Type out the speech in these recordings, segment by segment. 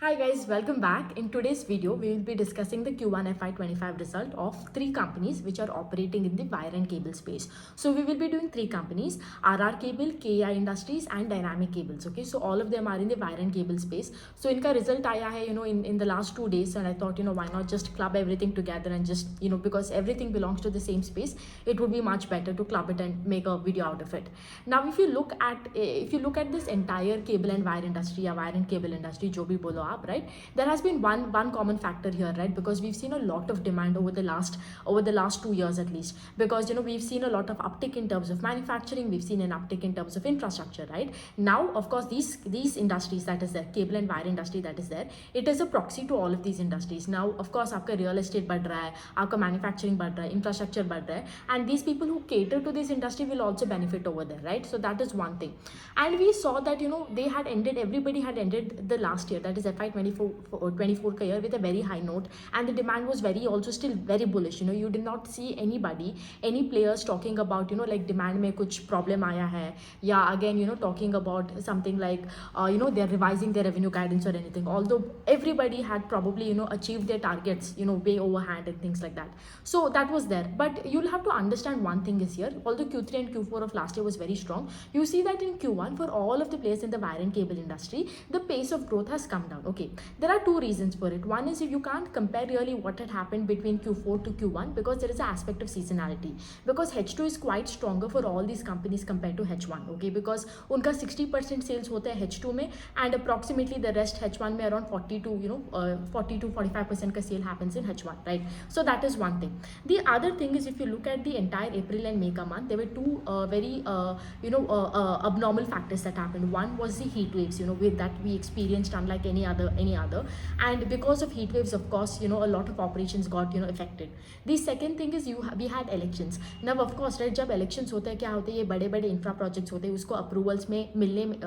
Hi guys, welcome back. In today's video, we will be discussing the Q1 FY25 result of three companies which are operating in the wire and cable space. So we will be doing three companies, RR Cable, KI Industries and Dynamic Cables. Okay, so all of them are in the wire and cable space. So इनका result आया है, in the last 2 days, and I thought, why not just club everything together and just, because everything belongs to the same space, it would be much better to club it and make a video out of it. Now, if you look at this entire cable and wire industry, या wire and cable industry, जो भी बोलो आप, right, there has been one common factor here, right, because we've seen a lot of demand over the last 2 years at least, because we've seen a lot of uptick in terms of manufacturing, we've seen an uptick in terms of infrastructure, right. Now of course these industries that is there, cable and wire industry that is there, it is a proxy to all of these industries. Now of course आपका real estate बढ़ रहा है, आपका manufacturing बढ़ रहा है, infrastructure बढ़ रहा है, and these people who cater to this industry will also benefit over there, right. So that is one thing. And we saw that everybody had ended the last year, that is FY24 का year, with a very high note, and the demand was also still very bullish. You did not see any players talking about like demand में कुछ problem आया है, या again talking about something like they're revising their revenue guidance or anything, although everybody had probably achieved their targets way overhand and things like that. So that was there. But you'll have to understand one thing is here, although Q3 and Q4 of last year was very strong, you see that in Q1 for all of the players in the wire and cable industry, the pace of growth has come down. Okay, there are two reasons for it. One is, if you can't compare really what had happened between Q4 to Q1, because there is an aspect of seasonality, because H2 is quite stronger for all these companies compared to H1. Okay, because उनका 60% sales होता है H2 में, and approximately the rest H1 में around 40 to 45% का sale happens in H1, right. So that is one thing. The other thing is, if you look at the entire April and May ka month, there were two very abnormal factors that happened. One was the heat waves, with that we experienced unlike any other, and because of heat waves, of course, a lot of operations got affected. The second thing is we had elections. Now of course, right, जब elections होते हैं, क्या होते हैं, ये बड़े बड़े infra projects होते हैं, उसको approvals में मिलने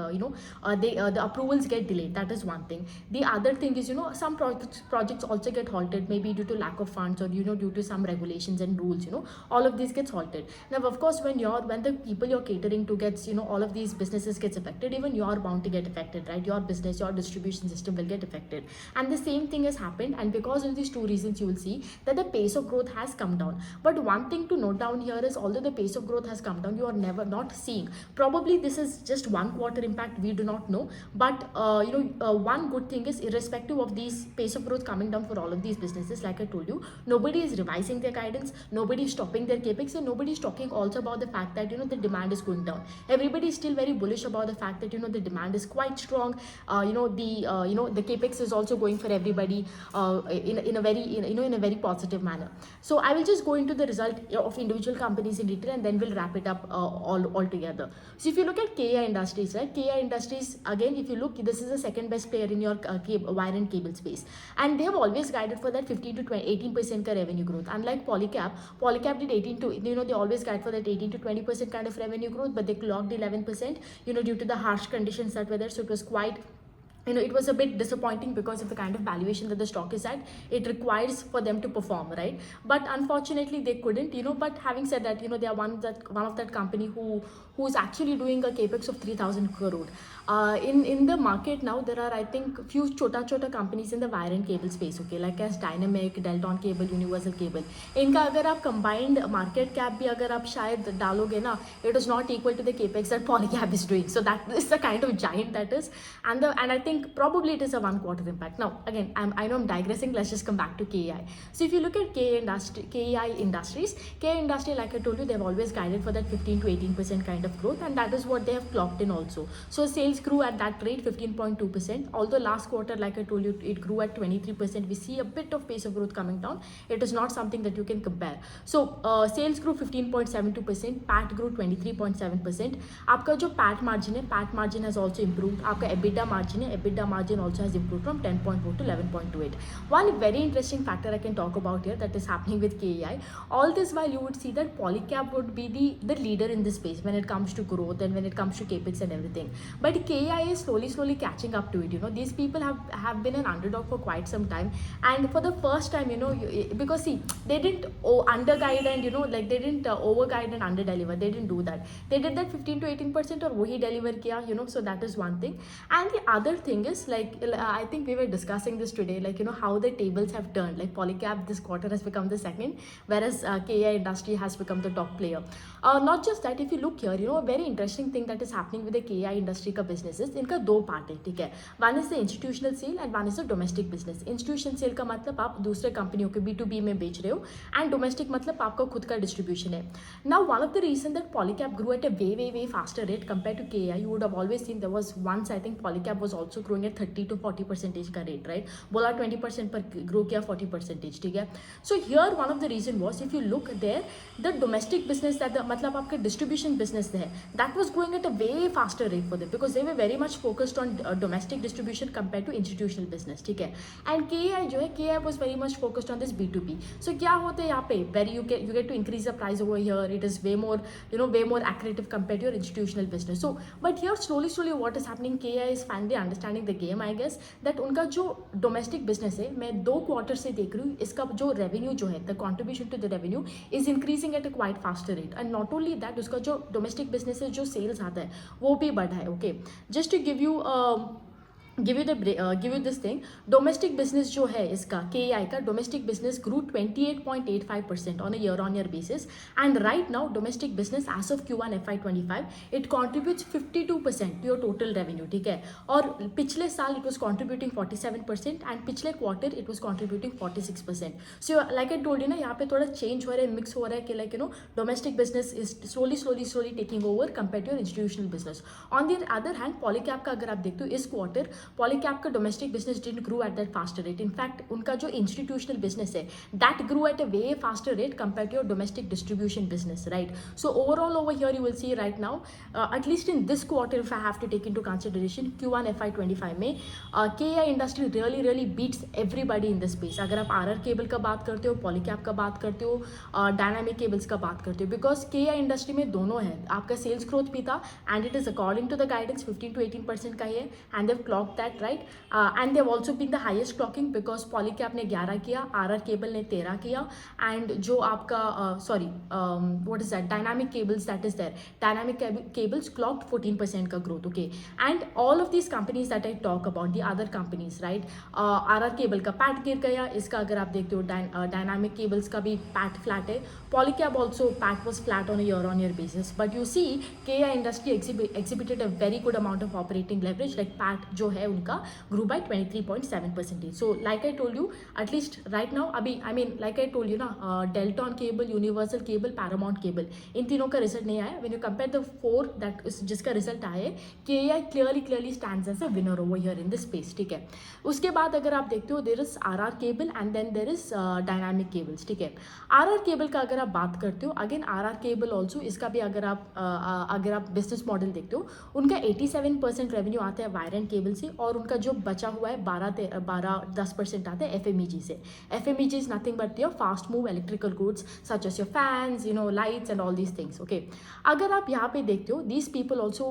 the approvals get delayed. That is one thing. The other thing is, some projects also get halted, maybe due to lack of funds, or due to some regulations and rules. All of these gets halted. Now of course, when the people you're catering to gets, all of these businesses gets affected, even you're bound to get affected, right. Your business, your distribution system will get affected, and the same thing has happened. And because of these two reasons, you will see that the pace of growth has come down. But one thing to note down here is, although the pace of growth has come down, you are not seeing, probably this is just one quarter impact, we do not know, but one good thing is, irrespective of these pace of growth coming down for all of these businesses, like I told you, nobody is revising their guidance, nobody is stopping their capex, and nobody is talking also about the fact that the demand is going down. Everybody is still very bullish about the fact that the demand is quite strong. The capex is also going for everybody in a very positive manner. So I will just go into the result of individual companies in detail, and then we'll wrap it up all together. So if you look at KI Industries, right, KI Industries, again, if you look, this is the second best player in your wire and cable space, and they have always guided for that 15 to 18% revenue growth. Unlike Polycab did 18 to, they always guide for that 18 to 20% kind of revenue growth, but they clocked 11%, due to the harsh conditions that were there. So it was quite, it was a bit disappointing because of the kind of valuation that the stock is at. It requires for them to perform, right? But unfortunately they couldn't, but having said that, they are one of that company who's actually doing a capex of 3,000 crore. In the market now, there are, I think, few chota companies in the wire and cable space, okay, like as Dynamic, Delton Cable, Universal Cable. इनका अगर आप combined market cap भी अगर आप शायद डालोगे ना, it is not equal to the capex that Polycab is doing. So that is the kind of giant that is, and I think probably it is a one quarter impact. Now again, I know I'm digressing. Let's just come back to KI. So if you look at KI Industries, like I told you, they've always guided for that 15 to 18% kind of growth, and that is what they have clocked in also. So sales grew at that rate, 15.2%. Although last quarter, like I told you, it grew at 23%. We see a bit of pace of growth coming down. It is not something that you can compare. So sales grew 15.72%, PAT grew 23.7%. आपका जो PAT margin has also improved. आपका EBITDA margin also has improved from 10.4 to 11.28. One very interesting factor I can talk about here that is happening with KEI. All this while you would see that Polycab would be the leader in this space when it comes to growth and when it comes to capex and everything. But KEI is slowly catching up to it. These people have been an underdog for quite some time, and for the first time, because see, they didn't underguide and like they didn't overguide and underdeliver. They didn't do that. They did that 15 to 18% or wahi deliver kiya, so that is one thing. And the other thing thing is, like, I think we were discussing this today, like, you know, how the tables have turned. Like Polycab this quarter has become the second, whereas KI Industry has become the top player. Not just that, if you look here, you know, a very interesting thing that is happening with the KI Industry का business is, इनका दो part है, ठीक है. One is the institutional sale and one is the domestic business. Institutional sale का मतलब आप दूसरे कंपनियों के B2B में बेच रहे हो, and domestic मतलब आपका खुद का distribution है. Now, one of the reason that Polycab grew at a way faster rate compared to KI, you would have always seen there was once, I think Polycab was also growing at 30 to 40% का rate, right? बोला 20% पर grow किया 40%, ठीक है. So here one of the reason was, if you look there, the domestic business that मतलब आपका distribution business है, that was growing at a way faster rate for them because they were very much focused on domestic distribution compared to institutional business, ठीक है. And KI जो है, KI was very much focused on this B2B. So क्या होता है यहाँ पे, where you get to increase the price over here, it is way more, you know, way more accretive compared to your institutional business. So but here slowly what is happening, KI is finally understanding the game, I guess, that उनका जो domestic business है, मैं 2 quarter से देख रही हूँ, इसका जो revenue जो है, the contribution to the revenue is increasing at a quite faster rate. And not only that, उसका जो domestic business है, जो sales आता है, वो भी बढ़ा है. Okay, just to give you this thing, domestic business जो है इसका KI का domestic business grew 28.85% on a year-on-year basis, and right now domestic business as of Q1 FY25 it contributes 52% to your total revenue, ठीक है. और पिछले साल it was contributing 47% and पिछले quarter it was contributing 46%. So like I told you ना, यहाँ पे थोड़ा change हो रहा है, mix हो रहा है कि, like, you know, domestic business is slowly taking over compared to your institutional business. On the other hand, Polycab का अगर आप देखते हो इस quarter, Polycab का domestic business didn't grow at that faster rate. In fact, उनका जो institutional business है, that grew at a way faster rate compared to your domestic distribution business, right? So overall over here you will see right now, at least in this quarter, if I have to take into consideration Q1 FY25 में, KI Industry really beats everybody in this space. अगर आप RR Cable का बात करते हो, Polycab का बात करते हो, Dynamic Cables का बात करते हो, because KI Industry में दोनों है. आपका sales growth भी था and it is according to the guidance 15 to 18% का ही है, and they've clocked that, right? And they've also been the highest clocking because Polycab ने 11 किया, RR Cable ने 13 किया, and जो आपका what is that, Dynamic Cables that is there, Dynamic Cables clocked 14% का growth, okay. And all of these companies that I talk about, the other companies, right, RR Cable का PAT गिर गया, इसका अगर आप देखते हो Dynamic Cables का भी PAT flat है, Polycab also PAT was flat on a year-on-year basis, but you see KI Industry exhibited a very good amount of operating leverage, like PAT जो है उनका grew by 23.7%. So like I told you, at least right now अभी, I mean like I told you ना, Delton Cable, Universal Cable, Paramount Cable, इन तीनों का result नहीं आया. When you compare the 4 that जिसका रिजल्ट आया है, KI clearly stands as a winner over here in this space, ठीक है. उसके बाद अगर आप देखते हो, there is RR Cable and then there is Dynamic Cables, ठीक है. RR Cable का अगर आप बात करते हो, अगेन RR Cable also, इसका भी अगर आप बिजनेस मॉडल देखते हो, उनका 87% रेवेन्यू आता है वायर एंड केबल से, और उनका जो बचा हुआ है 12-10% आता है FMEG से. FMEG is nothing but your fast move electrical goods such as your fans, you know, lights and all these things, okay. अगर आप यहाँ पे देखते हो, these people also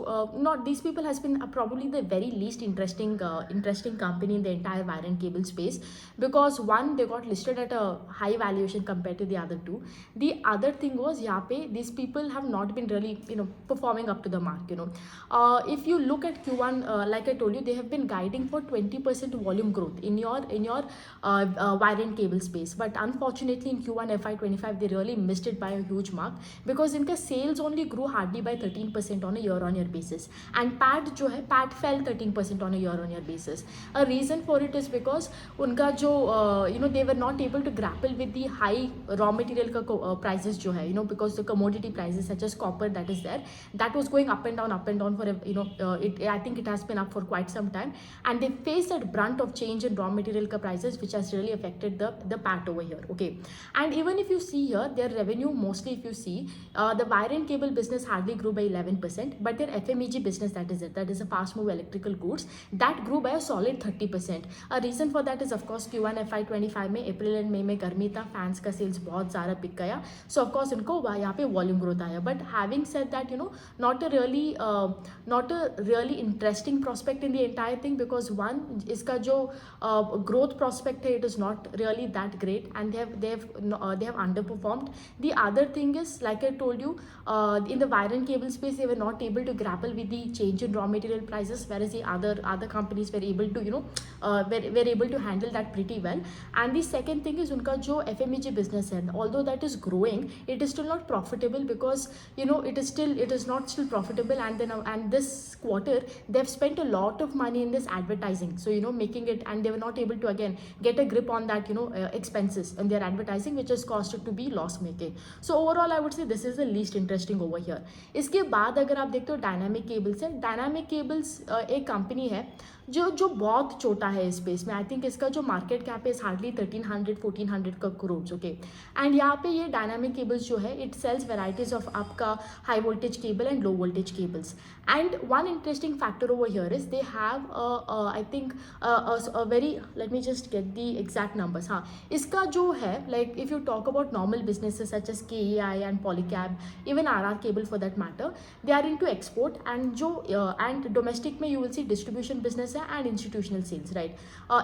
these people has been probably the very least interesting company in the entire wire and cable space, because one, they got listed at a high valuation compared to the other two. The other thing was, यहाँ पे these people have not been really, you know, performing up to the mark, you know. If you look at Q1, like I told you, they have been guiding for 20% volume growth in your wire and cable space, but unfortunately in Q1 FY25 they really missed it by a huge mark, because इनका sales only grew hardly by 13% on a year-on-year basis, and PAT fell 13% on a year-on-year basis. A reason for it is because उनका जो you know, they were not able to grapple with the high raw material का prices जो है, you know, because the commodity prices such as copper that is there, that was going up and down for a, you know, I think it has been up for quite some time, and they faced that brunt of change in raw material ka prices, which has really affected the PAT over here, okay. And even if you see here, their revenue mostly, if you see, the wire and cable business hardly grew by 11%, but their FMEG business, that is a fast move electrical goods, that grew by a solid 30%. A reason for that is of course Q1 FY25 में अप्रैल and मई में गर्मी था, fans का sales बहुत ज़्यादा pick गया, सो of course इनको यहाँ पे वॉल्यूम ग्रोथ आया. But having said that, you know, not a really interesting prospect in the entire I think because one, इसका जो growth prospect है, it is not really that great, and they have underperformed. The other thing is, like I told you, in the wire and cable space, they were not able to grapple with the change in raw material prices, whereas the other companies were able to, were able to handle that pretty well. And the second thing is, उनका जो FMEG business है, although that is growing, it is still not profitable because it is not still profitable. And this quarter they've spent a lot of money in this advertising, so making it, and they were not able to again get a grip on that expenses in their advertising, which has caused it to be loss making. So overall I would say this is the least interesting over here. इसके बाद अगर आप देखते हो dynamic cables है, dynamic cables एक company है जो बहुत छोटा है इस स्पेस में. आई थिंक इसका जो मार्केट कैप है हार्डली 1300-1400 का करोड़. ओके, एंड यहाँ पे ये डायनामिक केबल्स जो है, इट सेल्स वेराइटीज ऑफ आपका high voltage cable and low voltage cables. And one interesting factor over here is they have I think very, let me just get the exact numbers. हाँ, इसका जो है, like if you talk about normal businesses such as KEI and Polycab, even RR cable for that matter, they are into export, and जो and domestic में you will C distribution business है and institutional sales, right.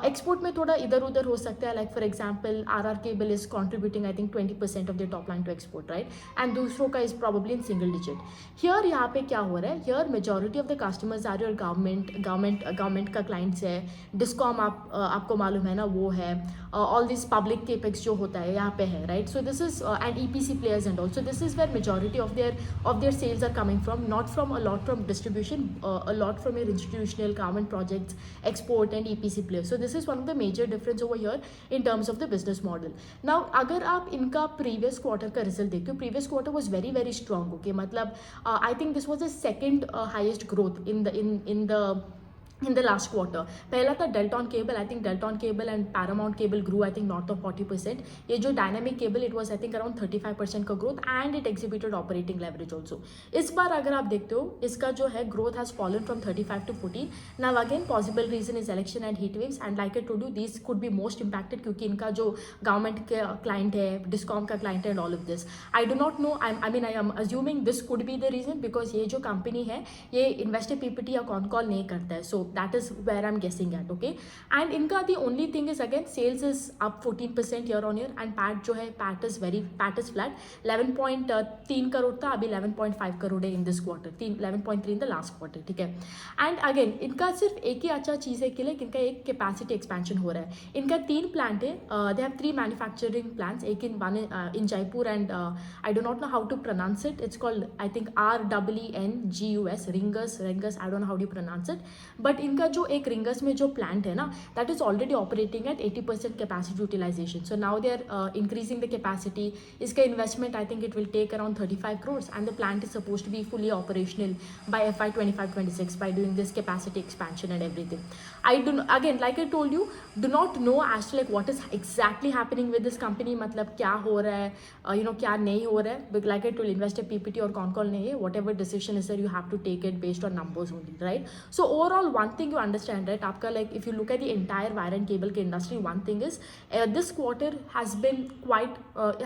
Export में थोड़ा इधर उधर हो सकता है, like for example RR cable is contributing I think 20% of the top line to export, right, and दूसरों का is probably in single digit. Here यहाँ पे क्या हो रहा है, here majority of the customers are your government का clients है, डिस्कॉम आपको मालूम है ना, वो है, ऑल दिस पब्लिक केपेक्स जो होता है यहाँ पे है, right. So this is and EPC players and all. So this is where majority of their sales are coming from, not from a lot from distribution, a lot from your institutional government projects, export and EPC players. So this is one of the major difference over here in terms of the business model. Now अगर आप इनका previous quarter का result देखते हो, previous quarter was very very strong. Okay, मतलब I think this was the second highest growth in the last quarter. पहला था Delton Cable. I think Delton Cable and Paramount Cable grew I think north of 40%. ये जो Dynamic Cable, it was I think around 35% का growth, and it exhibited operating leverage also. इस बार अगर आप देखते हो, इसका जो है growth has fallen from 35 to 14. Now again possible reason is election and heat waves, and like I told you, these could be most impacted क्योंकि इनका जो government के client है, discom का client है, and all of this. I do not know. I am assuming this could be the reason because ये जो company है, ये investor PPT या con call नहीं करता है. So that is where I'm guessing at. Okay, and इनका the only thing is again sales is up 14% year on year, and PAT जो है, PAT is flat. 11.3 करोड़ था, अभी 11.5 करोड़ है in this quarter, 11.3 in the last quarter. ठीक है, and again इनका सिर्फ एक ही अच्छा चीज़ है कि लाइक इनका एक कैपेसिटी एक्सपेंशन हो रहा है. इनका 3 प्लांट है, they have 3 manufacturing plants, एक in Jaipur, and I do not know how to pronounce it. It's called I think RENGUS, Ringus. I don't know how do you pronounce it, but इनका जो एक rings में जो plant है ना, that is already operating at 80% capacity utilization. So now they are increasing the capacity. इसका investment I think it will take around 35 crores, and the plant is suppose to be fully operational by FY 25-26 by doing this capacity expansion and everything. I do again, like I told you, do not know as to like what is exactly happening with this company. मतलब क्या हो रहा है, क्या नहीं हो रहा है. Like I told, investor PPT और con call नहीं है. Whatever decision is there, you have to take it based on numbers only, right? So overall, one thing you understand, right? आपका like if you look at the entire wire and cable के industry, one thing is this quarter has been quite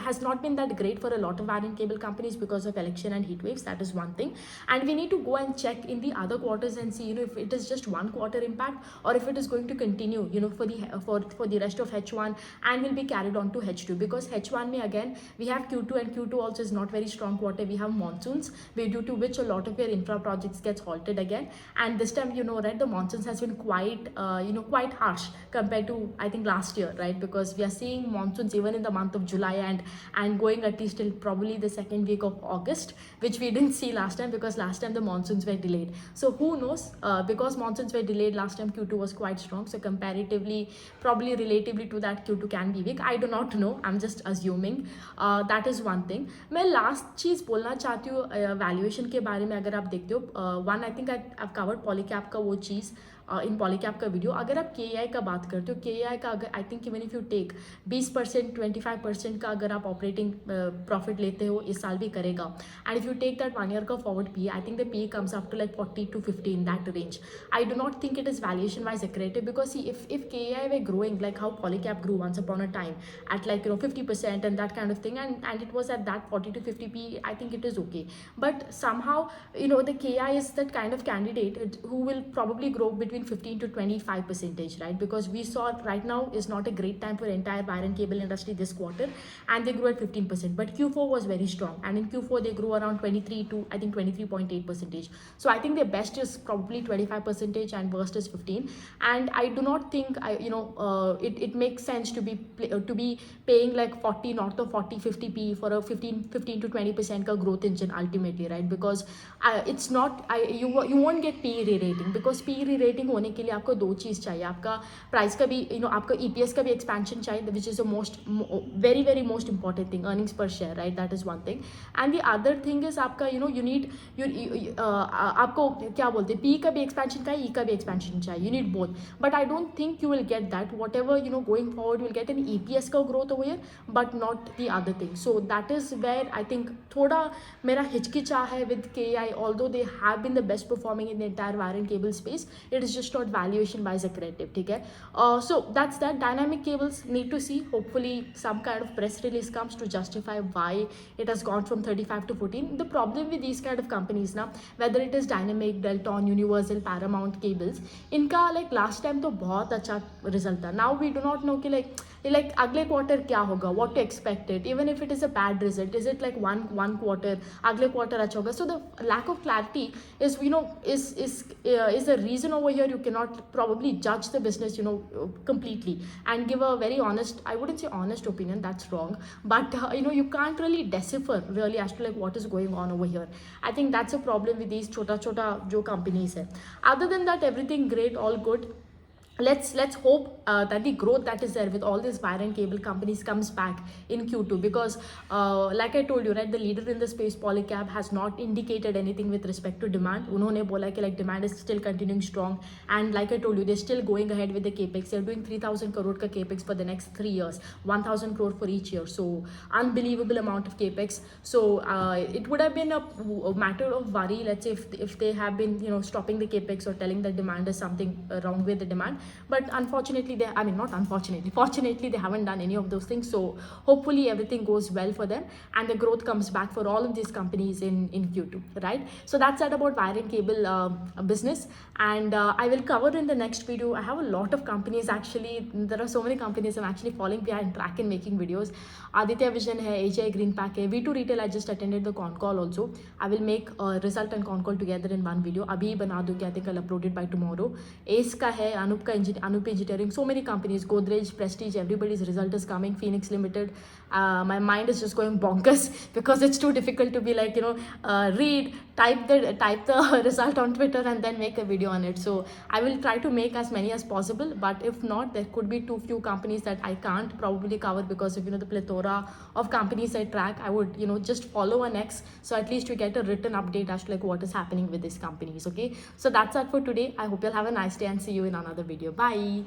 has not been that great for a lot of wire and cable companies because of election and heat waves. That is one thing, and we need to go and check in the other quarters and see if it is just one quarter impact or if it is going to continue for the rest of H1 and will be carried on to H2, because H1 में again we have Q2, and Q2 also is not very strong quarter. We have monsoons due to which a lot of your infra projects gets halted again, and this time right, the monsoons has been quite harsh compared to I think last year, right? Because we are seeing monsoons even in the month of July and going at least till probably the second week of August, which we didn't see last time because last time the monsoons were delayed. So who knows, because monsoons were delayed last time, Q2 was quite strong, so comparatively probably relatively to that Q2 can be weak. I do not know, I'm just assuming. That is one thing. मैं last चीज़ बोलना चाहती हूँ valuation के बारे में. अगर आप देखते हो, one I think I covered Polycab का वो चीज़ इन पॉलीकैब का वीडियो. अगर आप KEI का बात करते हो, KEI का अगर I think even if you take 20% 25% का अगर आप ऑपरेटिंग प्रॉफिट लेते हो, इस साल भी करेगा, and if you take that 1 year का forward PE, I think the PE comes up to like 40 to 50 in that range. I do not think it is valuation wise accretive, because see, if KEI were growing like how Polycab grew once upon a time at like 50% and that kind of thing, and it was at that 40 to 50 PE, I think it is okay. But somehow the KEI is that kind of candidate who will probably grow between doing 15 to 25 percentage, right? Because we saw right now is not a great time for entire wire and cable industry this quarter, and they grew at 15%. But Q4 was very strong, and in Q4 they grew around 23 to I think 23.8 percentage. So I think their best is probably 25 percentage and worst is 15. And I do not think it makes sense to be paying like 40 north of 40 50 p for a 15 to 20% का growth engine ultimately, right? Because it's not you won't get PE re-rating, because PE re-rating होने के लिए आपको दो चीज़ चाहिए. आपका price का भी आपका EPS का भी expansion चाहिए, which is the very most important thing, earnings per share, right? That is one thing. And the other thing is आपका you need आपको क्या बोलते हैं, PE का भी expansion चाहिए, E का भी expansion चाहिए. You need both. But I don't think you will get that. Whatever going forward, you will get an EPS का growth over here, but not the other thing. So that is where I think थोड़ा मेरा हिचकिचा है with KEI, although they have been the best performing in the entire wire and cable space. It is just not valuation wise accretive, ठीक है? So that's that. Dynamic cables, need to see. Hopefully some kind of press release comes to justify why it has gone from 35 to 14. The problem with these kind of companies now, whether it is Dynamic, Delton, Universal, Paramount Cables, इनका like last time तो बहुत अच्छा result था. Now we do not know कि like अगले quarter क्या होगा, what to expect it, even if it is a bad result, is it like one quarter, अगले quarter अच्छा होगा. So the lack of clarity is is the reason over here you cannot probably judge the business completely and give a very honest, I wouldn't say honest opinion, that's wrong, but you can't really decipher really as to like what is going on over here. I think that's a problem with these chota jo companies hai. Other than that, everything great, all good. Let's hope that the growth that is there with all these wire and cable companies comes back in Q2, because like I told you, right, the leader in the space, Polycab, has not indicated anything with respect to demand. उन्होंने बोला कि like demand is still continuing strong, and like I told you, they're still going ahead with the capex. They're doing 3,000 crore का capex for the next 3 years, 1,000 crore for each year. So unbelievable amount of capex. So it would have been a matter of worry, let's say, if they have been stopping the capex or telling that demand is something wrong with the demand. But unfortunately fortunately they haven't done any of those things. So hopefully everything goes well for them and the growth comes back for all of these companies in Q2, right? So that's it about wire and cable business, and I will cover in the next video. I have a lot of companies, actually there are so many companies I'm actually falling behind track in making videos. Aditya Vision hai, AGI Greenpack hai, V2 Retail. I just attended the con call also. I will make a result and con call together in one video. Abhi bana दूंगी, I think I'll upload it by tomorrow. ACE का है, Anup Engineering, so many companies, Godrej, Prestige, everybody's result is coming. Phoenix Limited. My mind is just going bonkers because it's too difficult to be like type the result on Twitter and then make a video on it. So I will try to make as many as possible, but if not, there could be too few companies that I can't probably cover because of the plethora of companies I track. I would just follow an X, so at least you get a written update as to like what is happening with these companies. Okay, so that's it for today. I hope you'll have a nice day and see you in another video. Bye.